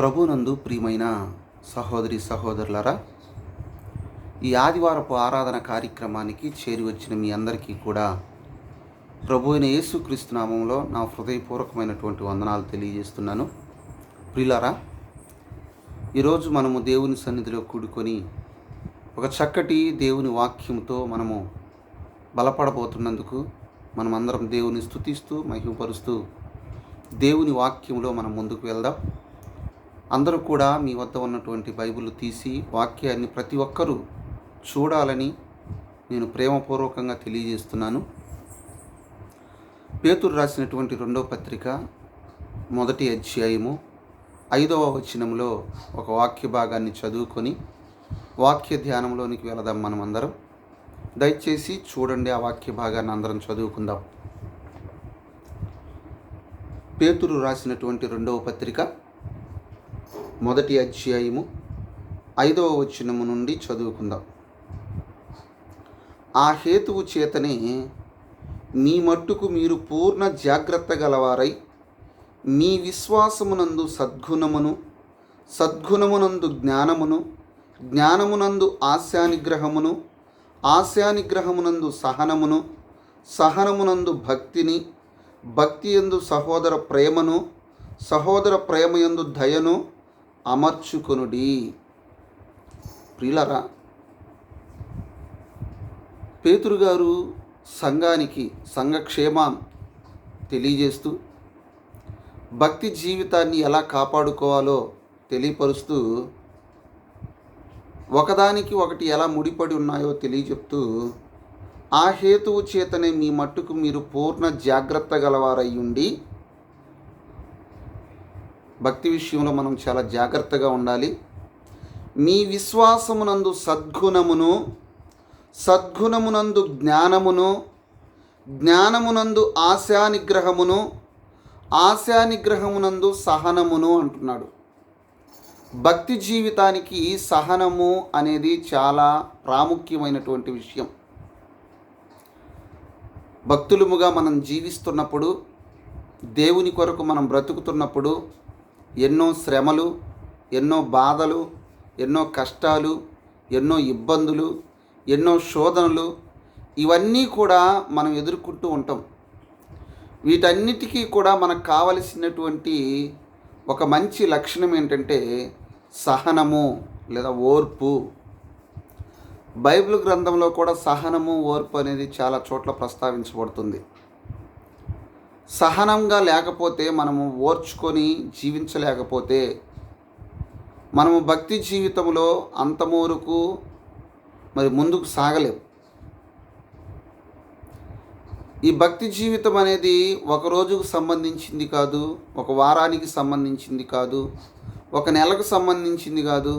ప్రభునందు ప్రియమైన సహోదరి సహోదరులారా, ఈ ఆదివారపు ఆరాధన కార్యక్రమానికి చేరి వచ్చిన మీ అందరికీ కూడా ప్రభు అయిన యేసుక్రీస్తు నామంలో నా హృదయపూర్వకమైనటువంటి వందనాలు తెలియజేస్తున్నాను. ప్రియులారా, ఈరోజు మనము దేవుని సన్నిధిలో కూడుకొని ఒక చక్కటి దేవుని వాక్యంతో మనము బలపడబోతున్నందుకు మనమందరం దేవుని స్తుతిస్తూ మహిమపరుస్తూ దేవుని వాక్యంలో మనం ముందుకు వెళ్దాం. అందరూ కూడా మీ వద్ద ఉన్నటువంటి బైబిల్ తీసి వాక్యాన్ని ప్రతి ఒక్కరూ చూడాలని నేను ప్రేమపూర్వకంగా తెలియజేస్తున్నాను. పేతురు రాసినటువంటి 2వ పత్రిక 1వ అధ్యాయము 5వ వచనంలో ఒక వాక్య భాగాన్ని చదువుకొని వాక్య ధ్యానంలోనికి వెళదాం. మనమందరం దయచేసి చూడండి, ఆ వాక్య భాగాన్ని అందరం చదువుకుందాం. పేతురు రాసినటువంటి 2వ పత్రిక 1వ అధ్యాయము 5వ వచనము నుండి చదువుకుందాం. ఆ హేతువు చేతనే మీ మట్టుకు మీరు పూర్ణ జాగ్రత్త గలవారై మీ విశ్వాసమునందు సద్గుణమును, సద్గుణమునందు జ్ఞానమును, జ్ఞానమునందు ఆశానిగ్రహమును, ఆశానిగ్రహమునందు సహనమును, సహనమునందు భక్తిని, భక్తియందు సహోదర ప్రేమను, సహోదర ప్రేమయందు దయను అమర్చుకొనుడి. ప్రియులారా, పేతురు గారు సంఘానికి సంఘక్షేమం తెలియజేస్తూ భక్తి జీవితాన్ని ఎలా కాపాడుకోవాలో తెలియపరుస్తూ ఒకదానికి ఒకటి ఎలా ముడిపడి ఉన్నాయో తెలియజెప్తూ ఆ హేతువు చేతనే మీ మట్టుకు మీరు పూర్ణ జాగ్రత్త గలవారై ఉండి, భక్తి విషయంలో మనం చాలా జాగ్రత్తగా ఉండాలి. మీ విశ్వాసమునందు సద్గుణమును, సద్గుణమునందు జ్ఞానమును, జ్ఞానమునందు ఆశానిగ్రహమును, ఆశానిగ్రహమునందు సహనమును అంటున్నాడు. భక్తి జీవితానికి సహనము అనేది చాలా ప్రాముఖ్యమైనటువంటి విషయం. భక్తులముగా మనం జీవిస్తున్నప్పుడు, దేవుని కొరకు మనం బ్రతుకుతున్నప్పుడు ఎన్నో శ్రమలు, ఎన్నో బాధలు, ఎన్నో కష్టాలు, ఎన్నో ఇబ్బందులు, ఎన్నో శోధనలు, ఇవన్నీ కూడా మనం ఎదుర్కొంటూ ఉంటాం. వీటన్నిటికీ కూడా మనకు కావలసినటువంటి ఒక మంచి లక్షణం ఏంటంటే సహనము లేదా ఓర్పు. బైబిల్ గ్రంథంలో కూడా సహనము, ఓర్పు అనేది చాలా చోట్ల ప్రస్తావించబడుతుంది. సహనంగా లేకపోతే, మనము ఓర్చుకొని జీవించలేకపోతే మనము భక్తి జీవితంలో అంతమూరుకు ముందుకు సాగలేం. ఈ భక్తి జీవితం అనేది ఒక రోజుకు సంబంధించింది కాదు, ఒక వారానికి సంబంధించింది కాదు, ఒక నెలకు సంబంధించింది కాదు,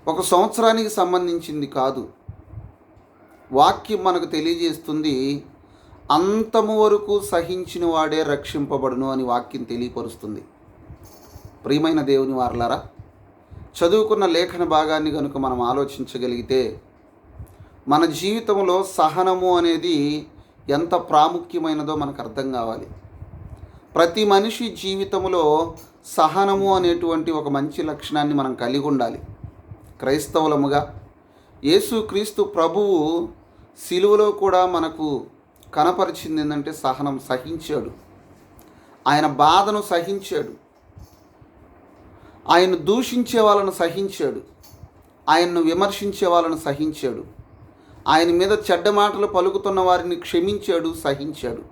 ఒక సంవత్సరానికి సంబంధించింది కాదు. వాక్యం మనకు తెలియజేస్తుంది, అంతము వరకు సహించిన వాడే రక్షింపబడును అని వాక్యం తెలియపరుస్తుంది. ప్రియమైన దేవుని వారలారా, చదువుకున్న లేఖన భాగాన్ని కనుక మనం ఆలోచించగలిగితే మన జీవితంలో సహనము అనేది ఎంత ప్రాముఖ్యమైనదో మనకు అర్థం కావాలి. ప్రతి మనిషి జీవితంలో సహనము అనేటువంటి ఒక మంచి లక్షణాన్ని మనం కలిగి ఉండాలి. క్రైస్తవులముగా యేసుక్రీస్తు ప్రభువు సిలువలో కూడా మనకు కనపరిచింది ఏంటంటే సహనం. సహించాడు, ఆయన బాధను సహించాడు, ఆయన దూషించే వాళ్ళను సహించాడు, ఆయన్ను విమర్శించే వాళ్ళను సహించాడు, ఆయన మీద చెడ్డ మాటలు పలుకుతున్న వారిని క్షమించాడు, సహించాడు.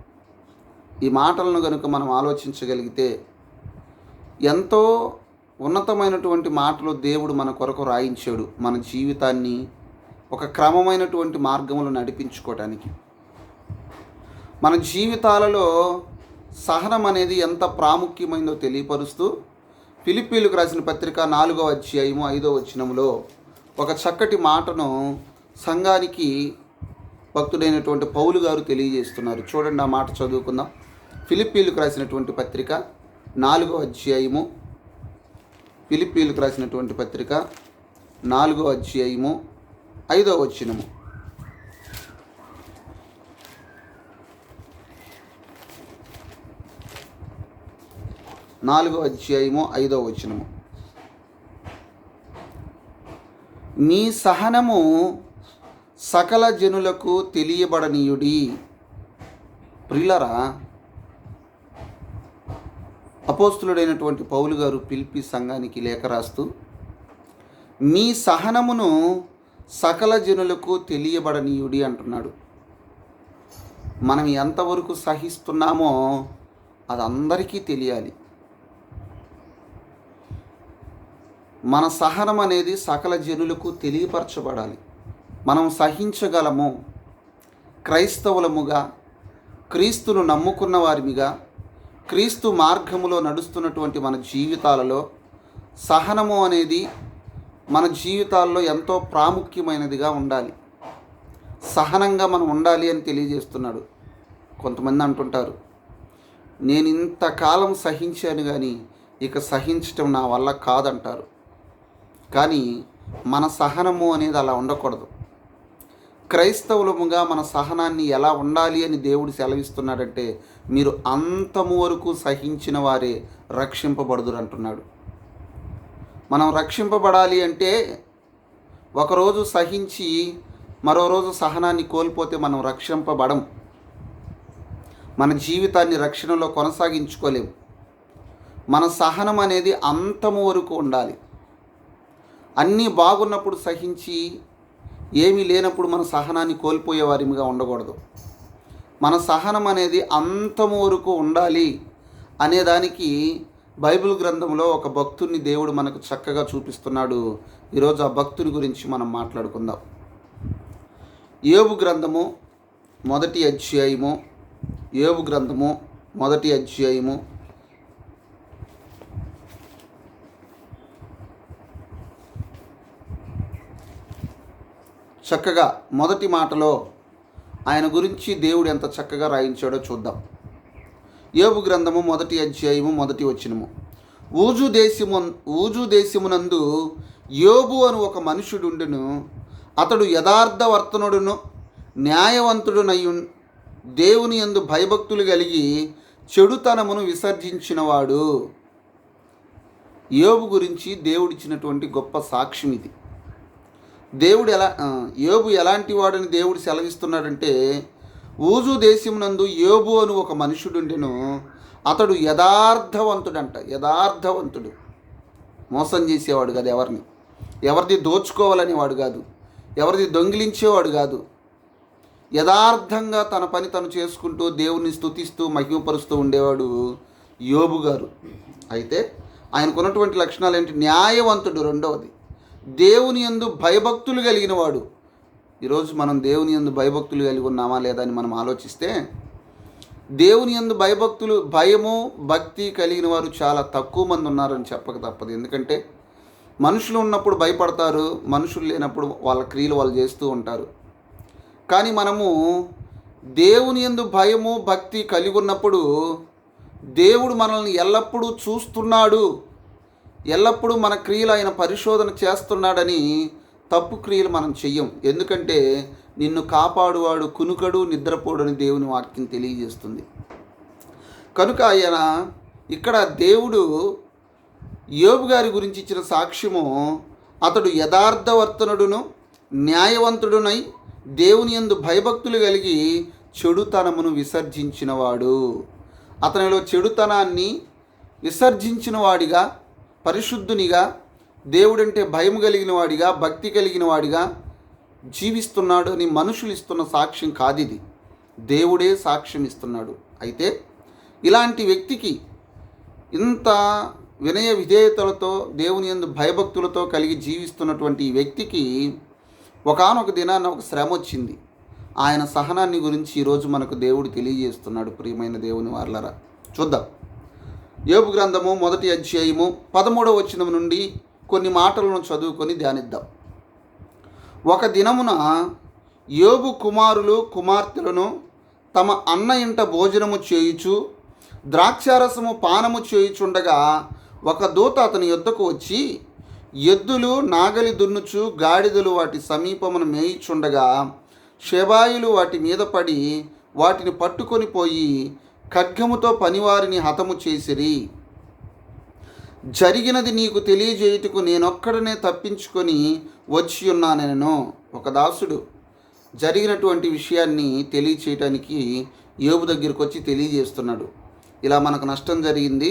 ఈ మాటలను కనుక మనం ఆలోచించగలిగితే ఎంతో ఉన్నతమైనటువంటి మాటలు దేవుడు మన కొరకు రాయించాడు, మన జీవితాన్ని ఒక క్రమమైనటువంటి మార్గంలో నడిపించుకోవడానికి. మన జీవితాలలో సహనం అనేది ఎంత ప్రాముఖ్యమైందో తెలియపరుస్తూ ఫిలిప్పీలకు రాసిన పత్రిక 4వ అధ్యాయము 5వ వచనంలో ఒక చక్కటి మాటను సంఘానికి భక్తుడైనటువంటి పౌలు గారు తెలియజేస్తున్నారు. చూడండి, ఆ మాట చదువుకుందాం. ఫిలిప్పీలకు రాసినటువంటి పత్రిక 4వ అధ్యాయము, ఫిలిప్పీలకు రాసినటువంటి పత్రిక 4వ అధ్యాయము 5వ వచనము. 4వ అధ్యాయము 5వ వచనము. మీ సహనము సకల జనులకు తెలియబడనీయుడి. ప్రియులరా, అపోస్తులుడైనటువంటి పౌలు గారు ఫిలిప్పీ సంఘానికి లేఖ రాస్తూ మీ సహనమును సకల జనులకు తెలియబడనీయుడి అంటున్నాడు. మనం ఎంతవరకు సహిస్తున్నామో అది అందరికీ తెలియాలి. మన సహనం అనేది సకల జనులకు తెలియపరచబడాలి. మనం సహించగలము. క్రైస్తవులముగా, క్రీస్తును నమ్ముకున్న వారిమిగా, క్రీస్తు మార్గములో నడుస్తున్నటువంటి మన జీవితాలలో సహనము అనేది మన జీవితాల్లో ఎంతో ప్రాముఖ్యమైనదిగా ఉండాలి. సహనంగా మనం ఉండాలి అని తెలియజేస్తున్నాడు. కొంతమంది అంటుంటారు, నేను ఇంతకాలం సహించాను కానీ ఇక సహించటం నా వల్ల కాదంటారు. కానీ మన సహనము అనేది అలా ఉండకూడదు. క్రైస్తవులముగా మన సహనాన్ని ఎలా ఉండాలి అని దేవుడు సెలవిస్తున్నాడంటే, మీరు అంతము వరకు సహించిన వారే రక్షింపబడుదురు అంటున్నాడు. మనం రక్షింపబడాలి అంటే ఒకరోజు సహించి మరో రోజు సహనాన్ని కోల్పోతే మనం రక్షింపబడం. మన జీవితాన్ని రక్షణలో కొనసాగించుకోలేము. మన సహనం అనేది అంతము వరకు ఉండాలి. అన్నీ బాగున్నప్పుడు సహించి ఏమీ లేనప్పుడు మన సహనాన్ని కోల్పోయే వారిగా ఉండకూడదు. మన సహనం అనేది అంతము వరకు ఉండాలి అనేదానికి బైబిల్ గ్రంథంలో ఒక భక్తుని దేవుడు మనకు చక్కగా చూపిస్తున్నాడు. ఈరోజు ఆ భక్తుని గురించి మనం మాట్లాడుకుందాం. యోబు గ్రంథము 1వ అధ్యాయము, యోబు గ్రంథము 1వ అధ్యాయము చక్కగా మొదటి మాటలో ఆయన గురించి దేవుడు ఎంత చక్కగా రాయించాడో చూద్దాం. యోబు గ్రంథము 1వ అధ్యాయము 1వ వచనము. ఊజు దేశమునందు యోబు అను ఒక మనుషుడుండును. అతడు యథార్థవర్తనుడును న్యాయవంతుడునయ్యు దేవుని యందు భయభక్తులు కలిగి చెడుతనమును విసర్జించినవాడు. యోబు గురించి దేవుడిచ్చినటువంటి గొప్ప సాక్ష్యం ఇది. యోబు ఎలాంటి వాడని దేవుడు సెలవిస్తున్నాడంటే, ఊజు దేశమునందు యోబు అను ఒక మనుషుడుండెను. అతడు యథార్థవంతుడు. మోసం చేసేవాడు కాదు, ఎవరిది దోచుకోవాలని వాడు కాదు, ఎవరిది దొంగిలించేవాడు కాదు. యథార్థంగా తన పని తను చేసుకుంటూ దేవుని స్తుతిస్తూ మహిమపరుస్తూ ఉండేవాడు యోబు గారు. అయితే ఆయనకున్నటువంటి లక్షణాలు ఏంటి? న్యాయవంతుడు. రెండవది, దేవుని యందు భయభక్తులు కలిగిన వాడు. ఈరోజు మనం దేవుని యందు భయభక్తులు కలిగి ఉన్నామా లేదా అని మనం ఆలోచిస్తే, దేవుని యందు భయము భక్తి కలిగిన వారు చాలా తక్కువ మంది ఉన్నారని చెప్పక తప్పదు. ఎందుకంటే మనుషులు ఉన్నప్పుడు భయపడతారు, మనుషులు లేనప్పుడు వాళ్ళ క్రియలు వాళ్ళు చేస్తూ ఉంటారు. కానీ మనము దేవుని యందు భయము భక్తి కలిగి ఉన్నప్పుడు దేవుడు మనల్ని ఎల్లప్పుడూ చూస్తున్నాడు, ఎల్లప్పుడూ మన క్రియలు ఆయన పరిశోధన చేస్తున్నాడని తప్పు క్రియలు మనం చెయ్యం. ఎందుకంటే నిన్ను కాపాడువాడు కునుకడు నిద్రపోడని దేవుని వాక్యం తెలియజేస్తుంది. కనుక ఆయన ఇక్కడ దేవుడు యోబు గారి గురించి ఇచ్చిన సాక్ష్యము, అతడు యథార్థవర్తనుడును న్యాయవంతుడునై దేవుని యందు భయభక్తులు కలిగి చెడుతనమును విసర్జించినవాడు. అతనిలో చెడుతనాన్ని విసర్జించిన వాడిగా, పరిశుద్ధునిగా, దేవుడంటే భయం కలిగిన వాడిగా, భక్తి కలిగిన వాడిగా జీవిస్తున్నాడు అని మనుషులు ఇస్తున్న సాక్ష్యం కాదు ఇది. దేవుడే సాక్ష్యం ఇస్తున్నాడు. అయితే ఇలాంటి వ్యక్తికి, ఇంత వినయ విధేయతలతో దేవుని యందు భయభక్తులతో కలిగి జీవిస్తున్నటువంటి ఈ వ్యక్తికి ఒకానొక దినాన ఒక శ్రమ వచ్చింది. ఆయన సహనాన్ని గురించి ఈరోజు మనకు దేవుడు తెలియజేస్తున్నాడు. ప్రియమైన దేవుని వారలారా, చూద్దాం. యోబు గ్రంథము 1వ అధ్యాయము 13వ వచనం నుండి కొన్ని మాటలను చదువుకొని ధ్యానిద్దాం. ఒక దినమున యోబు కుమారులు కుమార్తెలను తమ అన్న ఇంట భోజనము చేయుచు ద్రాక్షారసము పానము చేయుచుండగా ఒక దూత అతని యొద్దకు వచ్చి, ఎద్దులు నాగలి దున్నుచు గాడిదలు వాటి సమీపమును మేయిచుండగా షెబాయిలు వాటి మీద పడి వాటిని పట్టుకొని పోయి ఖడ్గముతో పనివారిని హతము చేసిరి. జరిగినది నీకు తెలియజేయుటకు నేనొక్కడనే తప్పించుకొని వచ్చి ఉన్నాను. ఒక దాసుడు జరిగినటువంటి విషయాన్ని తెలియచేయటానికి యోబు దగ్గరికి వచ్చి తెలియజేస్తున్నాడు. ఇలా మనకు నష్టం జరిగింది,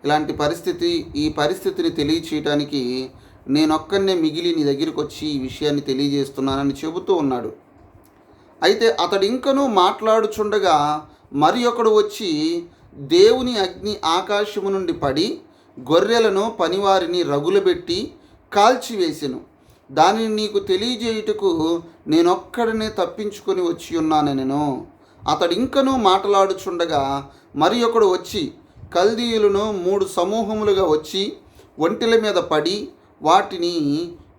ఇలాంటి పరిస్థితి, ఈ పరిస్థితిని తెలియచేయటానికి నేనొక్కనే మిగిలి నీ దగ్గరికి వచ్చి ఈ విషయాన్ని తెలియజేస్తున్నానని చెబుతూ ఉన్నాడు. అయితే అతడు ఇంకనూ మాట్లాడుచుండగా మరి ఒకడు వచ్చి, దేవుని అగ్ని ఆకాశము నుండి పడి గొర్రెలను పనివారిని రగులబెట్టి కాల్చివేసెను. దానిని నీకు తెలియజేయుటకు నేనొక్కడనే తప్పించుకొని వచ్చి ఉన్నానెను. అతడు ఇంకనూ మాట్లాడుచుండగా మరి ఒకడు వచ్చి, కల్దీయులను 3 సమూహములుగా వచ్చి ఒంటెల మీద పడి వాటిని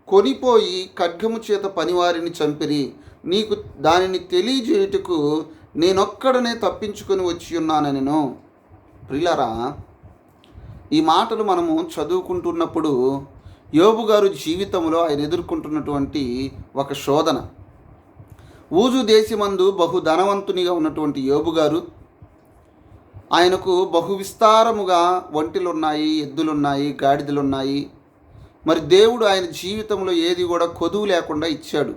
కొనిపోయి ఖడ్గము చేత పనివారిని చంపిరి. నీకు దానిని తెలియజేయుటకు నేనొక్కడనే తప్పించుకొని వచ్చి ఉన్నానెను. ప్రియులారా, ఈ మాటలు మనము చదువుకుంటున్నప్పుడు యోబు గారు జీవితంలో ఆయన ఎదుర్కొంటున్నటువంటి ఒక శోధన. ఊజు దేశమందు బహు ధనవంతునిగా ఉన్నటువంటి యోబు గారు, ఆయనకు బహు విస్తారముగా ఒంటెలున్నాయి, ఎద్దులున్నాయి, గాడిదలున్నాయి. మరి దేవుడు ఆయన జీవితంలో ఏది కూడా కొదువు లేకుండా ఇచ్చాడు.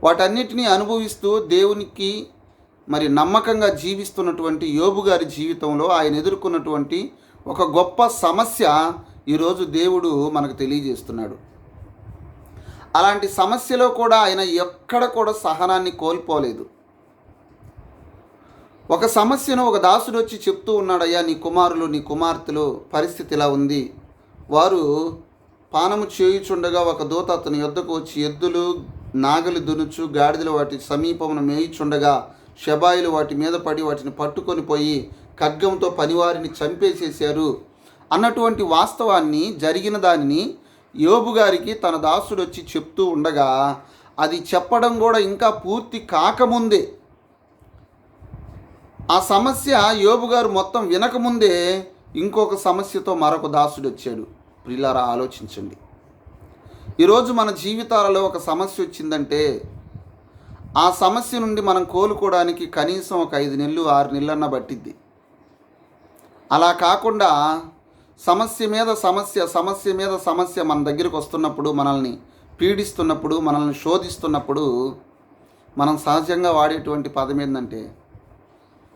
వాటన్నిటినీ అనుభవిస్తూ దేవునికి మరి నమ్మకంగా జీవిస్తున్నటువంటి యోబు గారి జీవితంలో ఆయన ఎదుర్కొన్నటువంటి ఒక గొప్ప సమస్య ఈరోజు దేవుడు మనకు తెలియజేస్తున్నాడు. అలాంటి సమస్యలో కూడా ఆయన ఎక్కడ కూడా సహనాన్ని కోల్పోలేదు. ఒక సమస్యను ఒక దాసుడు వచ్చి చెప్తూ ఉన్నాడు, అయ్యా నీ కుమారులు, నీ కుమార్తెలు పరిస్థితి ఇలా ఉంది. వారు పానము చేయుచుండగా ఒక దూత అతని యొద్దకు వచ్చి, ఎద్దులు నాగలి దునుచు గాడిదలు వాటి సమీపమును మేయుచుండగా షబాయిలు వాటి మీద పడి వాటిని పట్టుకొని పోయి ఖడ్గంతో పనివారిని చంపేసేశారు అన్నటువంటి వాస్తవాన్ని, జరిగిన దానిని యోబు గారికి తన దాసుడు వచ్చి చెప్తూ ఉండగా, అది చెప్పడం కూడా ఇంకా పూర్తి కాకముందే, ఆ సమస్య యోబు గారు మొత్తం వినకముందే ఇంకొక సమస్యతో మరొక దాసుడు వచ్చాడు. ప్రియులారా, ఆలోచించండి. ఈరోజు మన జీవితాలలో ఒక సమస్య వచ్చిందంటే ఆ సమస్య నుండి మనం కోలుకోవడానికి కనీసం ఒక 5 నెలలు 6 నెలలన్నా పట్టిద్ది. అలా కాకుండా సమస్య మీద సమస్య, సమస్య మీద సమస్య మన దగ్గరికి వస్తున్నప్పుడు, మనల్ని పీడిస్తున్నప్పుడు, మనల్ని శోధిస్తున్నప్పుడు మనం సహజంగా వాడేటువంటి పదం ఏంటంటే,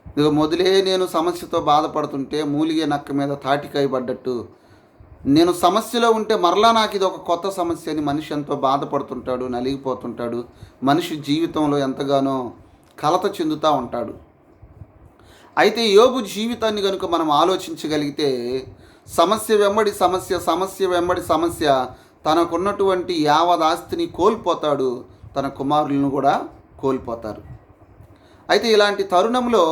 ఇక మొదలే నేను సమస్యతో బాధపడుతుంటే మూలిగే నక్క మీద తాటికాయ పడ్డట్టు, నేను సమస్యలో ఉంటే మరలా నాకు ఇది ఒక కొత్త సమస్య అని మనిషి ఎంతో బాధపడుతుంటాడు, నలిగిపోతుంటాడు. మనిషి జీవితంలో ఎంతగానో కలత చెందుతూ ఉంటాడు. అయితే యోబు జీవితాన్ని కనుక మనం ఆలోచించగలిగితే, సమస్య వెంబడి సమస్య, సమస్య వెంబడి సమస్య, తనకున్నటువంటి యావదాస్తిని కోల్పోతాడు, తన కుమారులను కూడా కోల్పోతారు. అయితే ఇలాంటి తరుణంలో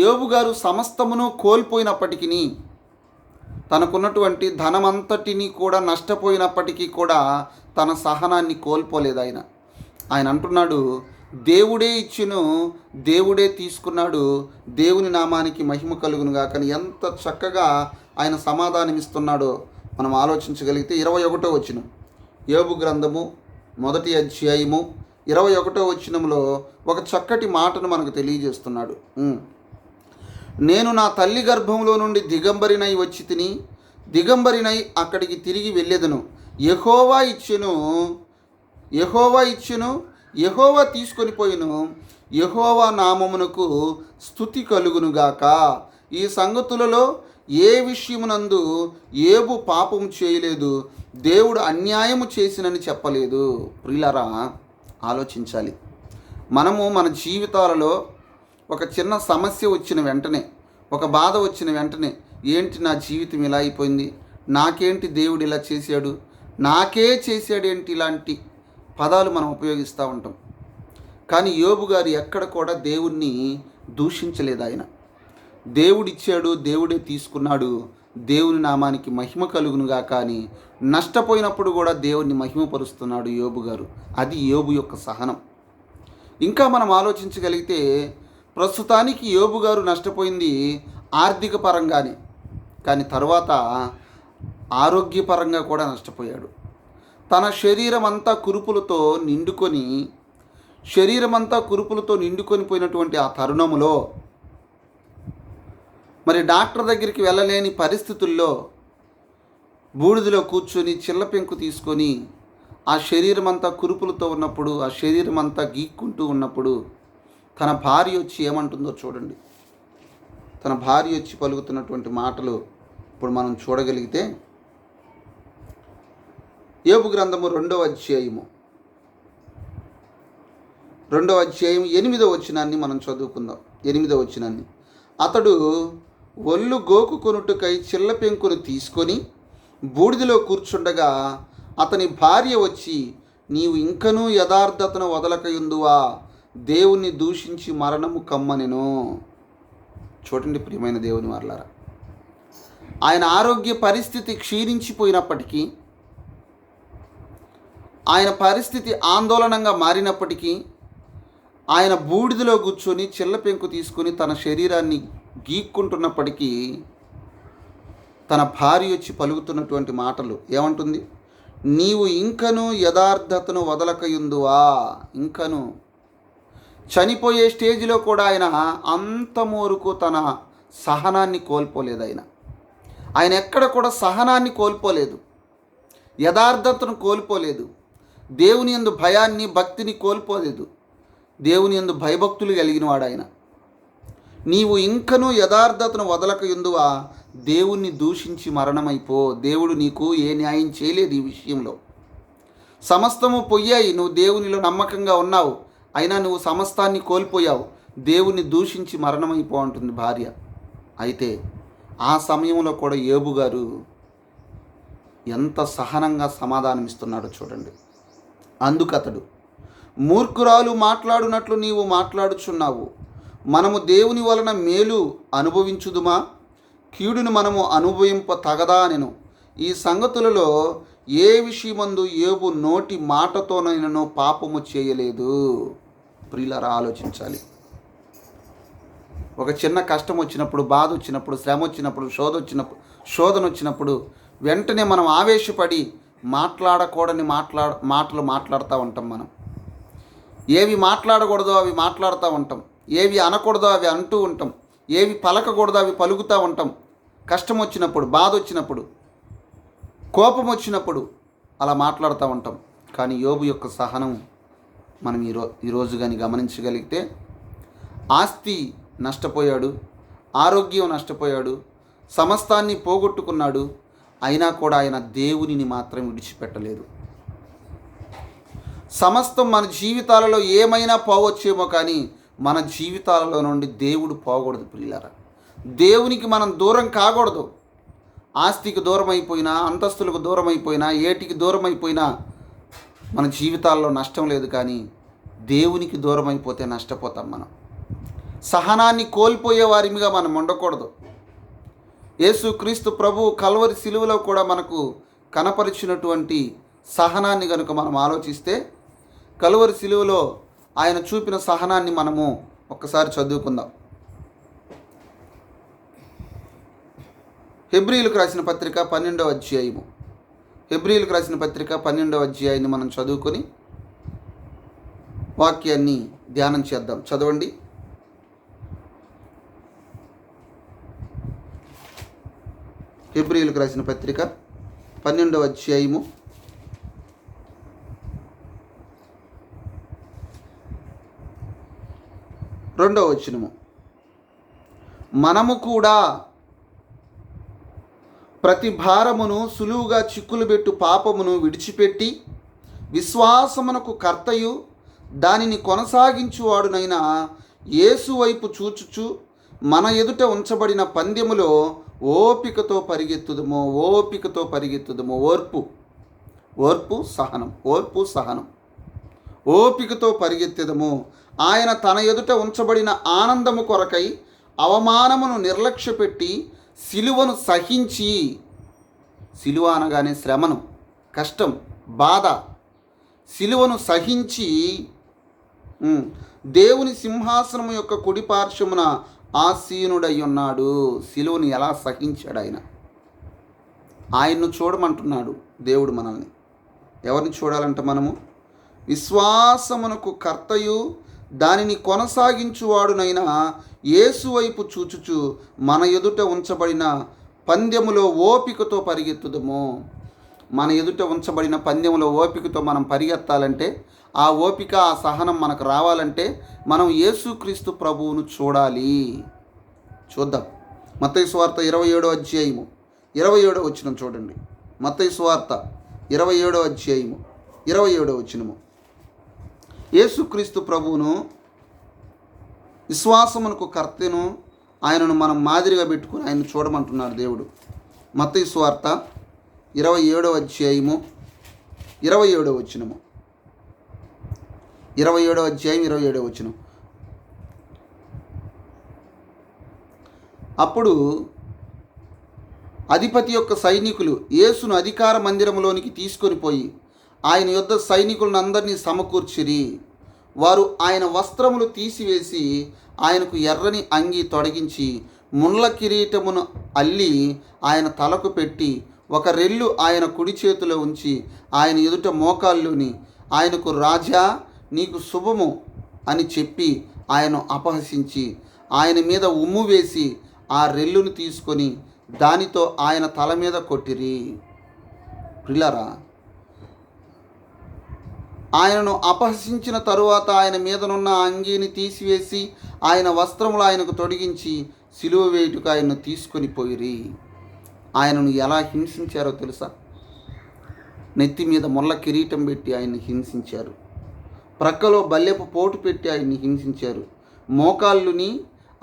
యోబు గారు సమస్తమును కోల్పోయినప్పటికీ, తనకున్నటువంటి ధనమంతటిని కూడా నష్టపోయినప్పటికీ కూడా తన సహనాన్ని కోల్పోలేదు. ఆయన అంటున్నాడు, దేవుడే ఇచ్చును, దేవుడే తీసుకున్నాడు, దేవుని నామానికి మహిమ కలుగును గాక అని ఎంత చక్కగా ఆయన సమాధానం ఇస్తున్నాడో మనం ఆలోచించగలిగితే 21వ వచనం, యోబు గ్రంథము 1వ అధ్యాయము 21వ వచనంలో ఒక చక్కటి మాటను మనకు తెలియజేస్తున్నాడు. నేను నా తల్లి గర్భంలో నుండి దిగంబరినై వచ్చి తిని, దిగంబరినై అక్కడికి తిరిగి వెళ్ళేదను. యెహోవా ఇచ్చెను, యెహోవా తీసుకొని పోయిను, యెహోవా నామమునకు స్తుతి కలుగునుగాక. ఈ సంగతులలో ఏ విషయమునందు యోబు పాపము చేయలేదు, దేవుడు అన్యాయము చేసినని చెప్పలేదు. ప్రియులారా, ఆలోచించాలి. మనము మన జీవితాలలో ఒక చిన్న సమస్య వచ్చిన వెంటనే, ఒక బాధ వచ్చిన వెంటనే, ఏంటి నా జీవితం ఇలా అయిపోయింది, నాకేంటి దేవుడు ఇలా చేశాడు, నాకే చేశాడేంటి, ఇలాంటి పదాలు మనం ఉపయోగిస్తూ ఉంటాం. కానీ యోబు గారు ఎక్కడ కూడా దేవుణ్ణి దూషించలేదు. ఆయన దేవుడిచ్చాడు, దేవుడే తీసుకున్నాడు, దేవుని నామానికి మహిమ కలుగునుగా. కానీ నష్టపోయినప్పుడు కూడా దేవుణ్ణి మహిమపరుస్తున్నాడు యోబు గారు. అది యోబు యొక్క సహనం. ఇంకా మనం ఆలోచించగలిగితే, ప్రస్తుతానికి యోబు గారు నష్టపోయింది ఆర్థిక పరంగానే, కానీ తర్వాత ఆరోగ్యపరంగా కూడా నష్టపోయాడు. తన శరీరం అంతా కురుపులతో నిండుకొని పోయినటువంటి ఆ తరుణములో, మరి డాక్టర్ దగ్గరికి వెళ్ళలేని పరిస్థితుల్లో బూడిదలో కూర్చొని చిల్ల పెంకు తీసుకొని ఆ శరీరం అంతా కురుపులతో ఉన్నప్పుడు, ఆ శరీరం అంతా గీక్కుంటూ ఉన్నప్పుడు తన భార్య వచ్చి ఏమంటుందో చూడండి. తన భార్య వచ్చి పలుకుతున్నటువంటి మాటలు ఇప్పుడు మనం చూడగలిగితే, యోబు గ్రంథము 2వ అధ్యాయము 8వ వచనాన్ని మనం చదువుకుందాం. 8వ వచనాన్ని, అతడు ఒళ్ళు గోకు కొనుటకై చిల్ల పెంకును తీసుకొని బూడిదలో కూర్చుండగా అతని భార్య వచ్చి, నీవు ఇంకనూ యథార్థతను వదలకయుందువా, దేవుణ్ణి దూషించి మరణము కమ్మనెను. చూడండి ప్రియమైన దేవుని వారలారా, ఆయన ఆరోగ్య పరిస్థితి క్షీణించిపోయినప్పటికీ, ఆయన పరిస్థితి ఆందోళనంగా మారినప్పటికీ, ఆయన బూడిదలో కూర్చొని చిల్ల పెంకు తీసుకొని తన శరీరాన్ని గీక్కుంటున్నప్పటికీ తన భార్య వచ్చి పలుకుతున్నటువంటి మాటలు ఏమంటుంది? నీవు ఇంకను యథార్థతను వదలకయుందువా. ఇంకను చనిపోయే స్టేజ్లో కూడా ఆయన అంతమూరుకు తన సహనాన్ని కోల్పోలేదు. ఆయన ఎక్కడ కూడా సహనాన్ని కోల్పోలేదు, యథార్థతను కోల్పోలేదు, దేవుని యందు భయాన్ని భక్తిని కోల్పోలేదు, దేవుని యందు భయభక్తులు కలిగిన వాడు ఆయన. నీవు ఇంకనూ యథార్థతను వదలకయుందువా, దేవుణ్ణి దూషించి మరణమైపో. దేవుడు నీకు ఏ న్యాయం చేయలేదు ఈ విషయంలో. సమస్తము పొయ్యాయి, నువ్వు దేవునిలో నమ్మకంగా ఉన్నావు, అయినా నువ్వు సమస్తాన్ని కోల్పోయావు, దేవుణ్ణి దూషించి మరణమైపో అంటుంది భార్య. అయితే ఆ సమయంలో కూడా యోబు గారు ఎంత సహనంగా సమాధానమిస్తున్నాడో చూడండి. అందుకతడు, మూర్ఖురాలు మాట్లాడునట్లు నీవు మాట్లాడుచున్నావు, మనము దేవుని వలన మేలు అనుభవించుదుమా, కీడును మనము అనుభవింప తగదా అనెను. ఈ సంగతులలో ఏ విషయమందు యోబు నోటి మాటతోనైనను పాపము చేయలేదు. ప్రియులారా, ఆలోచించాలి. ఒక చిన్న కష్టం వచ్చినప్పుడు, బాధ వచ్చినప్పుడు, శ్రమ వచ్చినప్పుడు, శోధన వచ్చినప్పుడు వెంటనే మనం ఆవేశపడి మాట్లాడకూడని మాటలు మాట్లాడుతూ ఉంటాం. మనం ఏవి మాట్లాడకూడదో అవి మాట్లాడుతూ ఉంటాం, ఏవి అనకూడదో అవి అంటూ ఉంటాం, ఏవి పలకకూడదో అవి పలుకుతూ ఉంటాం. కష్టం వచ్చినప్పుడు, బాధ వచ్చినప్పుడు, కోపం వచ్చినప్పుడు అలా మాట్లాడుతూ ఉంటాం. కానీ యోబు యొక్క సహనం మనం ఈరోజు కానీ గమనించగలిగితే, ఆస్తి నష్టపోయాడు, ఆరోగ్యం నష్టపోయాడు, సమస్తాన్ని పోగొట్టుకున్నాడు, అయినా కూడా ఆయన దేవునిని మాత్రం విడిచిపెట్టలేదు. సమస్తం మన జీవితాలలో ఏమైనా పోవచ్చేమో, కానీ మన జీవితాలలో నుండి దేవుడు పోకూడదు. ప్రియులారా, దేవునికి మనం దూరం కాకూడదు. ఆస్తికి దూరం అయిపోయినా, అంతస్తులకు దూరం అయిపోయినా, ఏటికి దూరం అయిపోయినా మన జీవితాల్లో నష్టం లేదు, కానీ దేవునికి దూరం అయిపోతే నష్టపోతాం. మనం సహనాన్ని కోల్పోయే వారిగా మనం ఉండకూడదు. యేసుక్రీస్తు ప్రభు కల్వరి సిలువలో కూడా మనకు కనపరిచినటువంటి సహనాన్ని కనుక మనం ఆలోచిస్తే, కల్వరి సిలువలో ఆయన చూపిన సహనాన్ని మనము ఒక్కసారి చదువుకుందాం. హెబ్రీయులకు రాసిన పత్రిక 12వ అధ్యాయము, హెబ్రీయులకు రాసిన పత్రిక 12వ అధ్యాయాన్ని మనం చదువుకొని వాక్యాన్ని ధ్యానం చేద్దాం. చదవండి. హెబ్రీయులకు రాసిన పత్రిక 12వ అధ్యాయము 2వ వచనము, మనము కూడా ప్రతి భారమును సులువుగా చిక్కులుబెట్టు పాపమును విడిచిపెట్టి విశ్వాసమునకు కర్తయు దానిని కొనసాగించువాడునైన యేసు వైపు చూచుచు మన ఎదుట ఉంచబడిన పందెములో ఓపికతో పరిగెత్తుదము. ఓర్పు సహనం ఓపికతో పరిగెత్తెదము. ఆయన తన ఎదుట ఉంచబడిన ఆనందము కొరకై అవమానమును నిర్లక్ష్యపెట్టి సిలువను సహించి, సిలువ అనగానే శ్రమను, కష్టం, బాధ, సిలువను సహించి దేవుని సింహాసనము యొక్క కుడి పార్శ్వమున ఆసీనుడై ఉన్నాడు. సిలువను ఎలా సహించాడు ఆయన? ఆయన్ను చూడమంటున్నాడు దేవుడు మనల్ని. ఎవరిని చూడాలంట? మనము విశ్వాసమునకు కర్తయు దానిని కొనసాగించువాడునైనా యేసు వైపు చూచుచు మన ఎదుట ఉంచబడిన పందెములో ఓపికతో పరిగెత్తుదము. మన ఎదుట ఉంచబడిన పందెములో ఓపికతో మనం పరిగెత్తాలంటే, ఆ ఓపిక ఆ సహనం మనకు రావాలంటే మనం యేసుక్రీస్తు ప్రభువును చూడాలి. చూద్దాం. మత్తయి సువార్త 27వ అధ్యాయము 27వ వచనం చూడండి. మత్తయి సువార్త 27వ అధ్యాయము 27వ వచనము. యేసుక్రీస్తు ప్రభువును, విశ్వాసమునకు కర్తను, ఆయనను మనం మాదిరిగా పెట్టుకుని ఆయన చూడమంటున్నాడు దేవుడు. మత్తయి సువార్త 27వ అధ్యాయము 27వ వచనము. 27వ అధ్యాయం 27వ వచనం. అప్పుడు అధిపతి యొక్క సైనికులు యేసును అధికార మందిరంలోనికి తీసుకొని పోయి ఆయన యొద్ద సైనికులను అందరినీ సమకూర్చిరి. వారు ఆయన వస్త్రములు తీసివేసి ఆయనకు ఎర్రని అంగి తొడిగించి ముళ్ళ కిరీటమును అల్లి ఆయన తలకు పెట్టి ఒక రెల్లు ఆయన కుడి చేతిలో ఉంచి ఆయన ఎదుట మోకాళ్ళుని ఆయనకు, రాజా నీకు శుభము అని చెప్పి ఆయన్ను అపహసించి ఆయన మీద ఉమ్ము వేసి ఆ రెల్లును తీసుకొని దానితో ఆయన తల మీద కొట్టిరి. ప్రియులారా, ఆయనను అపహసించిన తరువాత ఆయన మీదనున్న అంగీని తీసివేసి ఆయన వస్త్రములు ఆయనకు తొడిగించి సిలువ వేయుటకు ఆయన్ను తీసుకొని పోయిరి. ఆయనను ఎలా హింసించారో తెలుసా? నెత్తి మీద ముళ్ళ కిరీటం పెట్టి ఆయన్ని హింసించారు. ప్రక్కలో బల్లెపు పోటు పెట్టి ఆయన్ని హింసించారు. మోకాళ్ళుని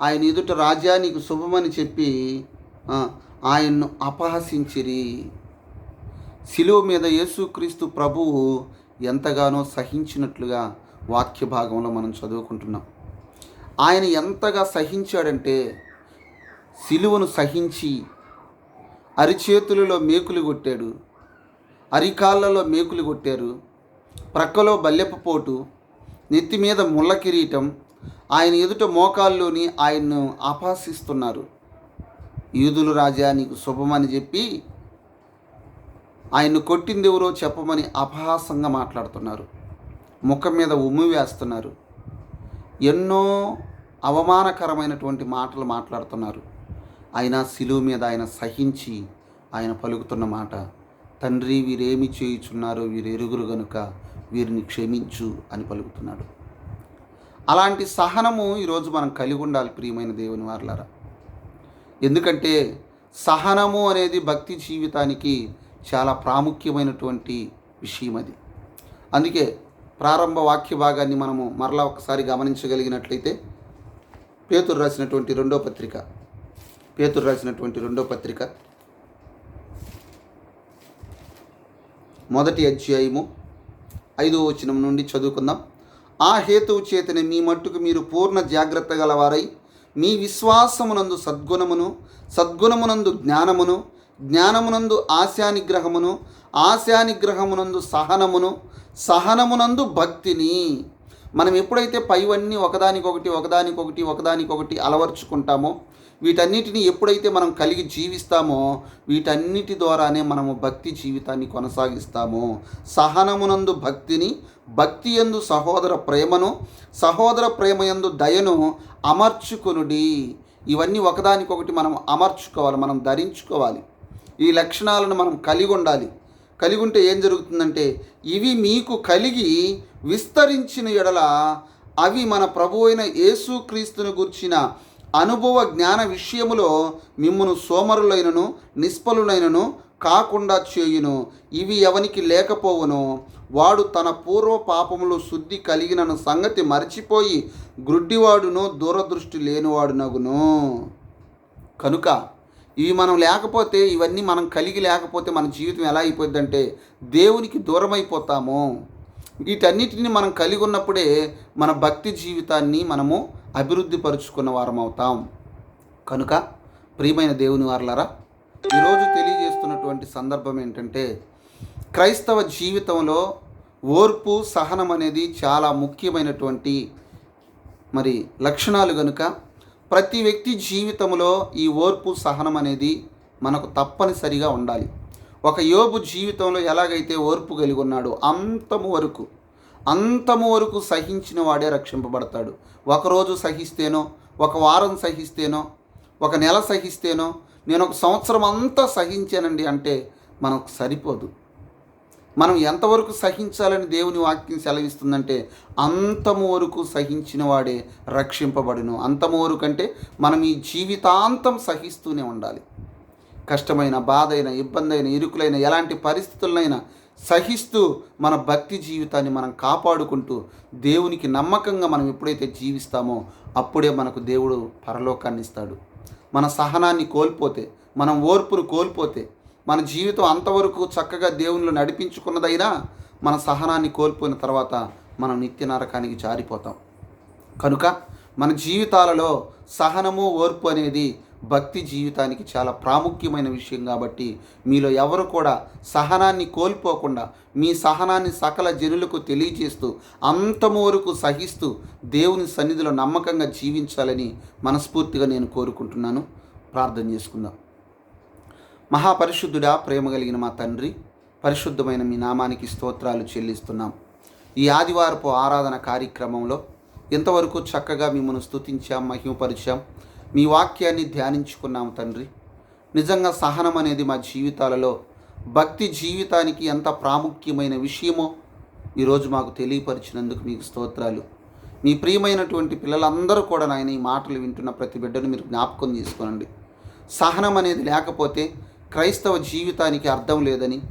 ఆయన ఎదుట, రాజా నీకు శుభమని చెప్పి ఆయన్ను అపహసించిరి. సిలువ మీద యేసుక్రీస్తు ప్రభువు ఎంతగానో సహించినట్లుగా వాక్య భాగంలో మనం చదువుకుంటున్నాం. ఆయన ఎంతగా సహించాడంటే, సిలువను సహించి అరిచేతులలో మేకులు కొట్టాడు, అరికాళ్ళలో మేకులు కొట్టారు, ప్రక్కలో బల్లెపు పోటు, నెత్తి మీద ముళ్ళ కిరీటం, ఆయన ఎదుట మోకాల్లోని ఆయన్ను అపహసిస్తున్నారు. యూదులు, రాజా నీకు శుభమని చెప్పి ఆయన్ను కొట్టింది ఎవరో చెప్పమని అపహాసంగా మాట్లాడుతున్నారు. ముఖం మీద ఉమ్మి వేస్తున్నారు. ఎన్నో అవమానకరమైనటువంటి మాటలు మాట్లాడుతున్నారు. అయినా సిలువ మీద ఆయన సహించి ఆయన పలుకుతున్న మాట, తండ్రి వీరేమి చేయుచున్నారో వీరు ఎరుగురు గనుక వీరిని క్షమించు అని పలుకుతున్నాడు. అలాంటి సహనము ఈరోజు మనం కలిగి ఉండాలి ప్రియమైన దేవుని వారలారా. ఎందుకంటే సహనము అనేది భక్తి జీవితానికి చాలా ప్రాముఖ్యమైనటువంటి విషయం అది. అందుకే ప్రారంభ వాక్య భాగాన్ని మనము మరలా ఒకసారి గమనించగలిగినట్లయితే, పేతురు రాసినటువంటి రెండో పత్రిక మొదటి అధ్యాయము 5వ వచనం నుండి చదువుకుందాం. ఆ హేతువు చేతనే మీ మట్టుకు మీరు పూర్ణ జాగ్రత్త గలవారై మీ విశ్వాసమునందు సద్గుణమును, సద్గుణమునందు జ్ఞానమును, జ్ఞానమునందు ఆశానిగ్రహమును, ఆశానిగ్రహమునందు సహనమును, సహనమునందు భక్తిని. మనం ఎప్పుడైతే పైవన్నీ ఒకదానికొకటి అలవర్చుకుంటామో, వీటన్నిటిని ఎప్పుడైతే మనం కలిగి జీవిస్తామో, వీటన్నిటి ద్వారానే మనము భక్తి జీవితాన్ని కొనసాగిస్తాము. సహనమునందు భక్తిని, భక్తి యందు సహోదర ప్రేమను, సహోదర ప్రేమయందు దయను అమర్చుకొనుడి. ఇవన్నీ ఒకదానికొకటి మనం అమర్చుకోవాలి, మనం ధరించుకోవాలి. ఈ లక్షణాలను మనం కలిగి ఉండాలి. కలిగి ఉంటే ఏం జరుగుతుందంటే, ఇవి మీకు కలిగి విస్తరించిన ఎడల అవి మన ప్రభు అయిన యేసుక్రీస్తును గూర్చిన అనుభవ జ్ఞాన విషయములో మిమ్మును సోమరులైనను నిష్ఫలులైనను కాకుండా చేయును. ఇవి ఎవనికి లేకపోవును వాడు తన పూర్వ పాపములు శుద్ధి కలిగిన సంగతి మర్చిపోయి గ్రుడ్డివాడును దూరదృష్టి లేనివాడునగును. కనుక ఇవి మనం లేకపోతే, ఇవన్నీ మనం కలిగి లేకపోతే మన జీవితం ఎలా అయిపోద్దంటే దేవునికి దూరం అయిపోతాము. వీటన్నిటిని మనం కలిగి ఉన్నప్పుడే మన భక్తి జీవితాన్ని మనము అభివృద్ధి పరుచుకున్న వారం అవుతాం. కనుక ప్రియమైన దేవుని వారలారా, ఈరోజు తెలియజేస్తున్నటువంటి సందర్భం ఏంటంటే, క్రైస్తవ జీవితంలో ఓర్పు, సహనం అనేది చాలా ముఖ్యమైనటువంటి లక్షణాలు. కనుక ప్రతి వ్యక్తి జీవితంలో ఈ ఓర్పు, సహనం అనేది మనకు తప్పనిసరిగా ఉండాలి. ఒక యోబు జీవితంలో ఎలాగైతే ఓర్పు కలిగి ఉన్నాడో అంతము వరకు సహించిన వాడే రక్షింపబడతాడు. ఒకరోజు సహిస్తేనో, ఒక వారం సహిస్తేనో, ఒక నెల సహిస్తేనో, నేను ఒక సంవత్సరం అంతా సహించానండి అంటే మనకు సరిపోదు. మనం ఎంతవరకు సహించాలని దేవుని వాక్యం సెలవిస్తుందంటే, అంతము వరకు సహించిన వాడే రక్షింపబడును. అంతము వరకు అంటే మనం ఈ జీవితాంతం సహిస్తూనే ఉండాలి. కష్టమైన, బాధైన, ఇబ్బందైన, ఇరుకులైన, ఎలాంటి పరిస్థితులనైనా సహిస్తూ మన భక్తి జీవితాన్ని మనం కాపాడుకుంటూ దేవునికి నమ్మకంగా మనం ఎప్పుడైతే జీవిస్తామో అప్పుడే మనకు దేవుడు పరలోకాన్ని ఇస్తాడు. మన సహనాన్ని కోల్పోతే, మనం ఓర్పును కోల్పోతే, మన జీవితం అంతవరకు చక్కగా దేవునిలో నడిపించుకున్నదైనా మన సహనాన్ని కోల్పోయిన తర్వాత మనం నిత్య నరకానికి జారిపోతాం. కనుక మన జీవితాలలో సహనము, ఓర్పు అనేది భక్తి జీవితానికి చాలా ప్రాముఖ్యమైన విషయం. కాబట్టి మీలో ఎవరు కూడా సహనాన్ని కోల్పోకుండా మీ సహనాన్ని సకల జనులకు తెలియజేస్తూ అంతము వరకు సహిస్తూ దేవుని సన్నిధిలో నమ్మకంగా జీవించాలని మనస్ఫూర్తిగా నేను కోరుకుంటున్నాను. ప్రార్థన చేసుకుందాం. మహాపరిశుద్ధుడా, ప్రేమ కలిగిన మా తండ్రి, పరిశుద్ధమైన మీ నామానికి స్తోత్రాలు చెల్లిస్తున్నాం. ఈ ఆదివారపు ఆరాధన కార్యక్రమంలో ఇంతవరకు చక్కగా మిమ్మల్ని స్తుతించాం, మహిమపరిచాం, మీ వాక్యాన్ని ధ్యానించుకున్నాం తండ్రి. నిజంగా సహనం అనేది మా జీవితాలలో భక్తి జీవితానికి ఎంత ప్రాముఖ్యమైన విషయమో ఈరోజు మాకు తెలియపరిచినందుకు మీకు స్తోత్రాలు. మీ ప్రియమైనటువంటి పిల్లలందరూ కూడా నాయన ఈ మాటలు వింటున్న ప్రతి బిడ్డను మీరు జ్ఞాపకం చేసుకోనండి. సహనం అనేది లేకపోతే క్రైస్తవ జీవితానికి అర్థం లేదని,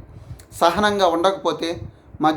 సహనంగా ఉండకపోతే మా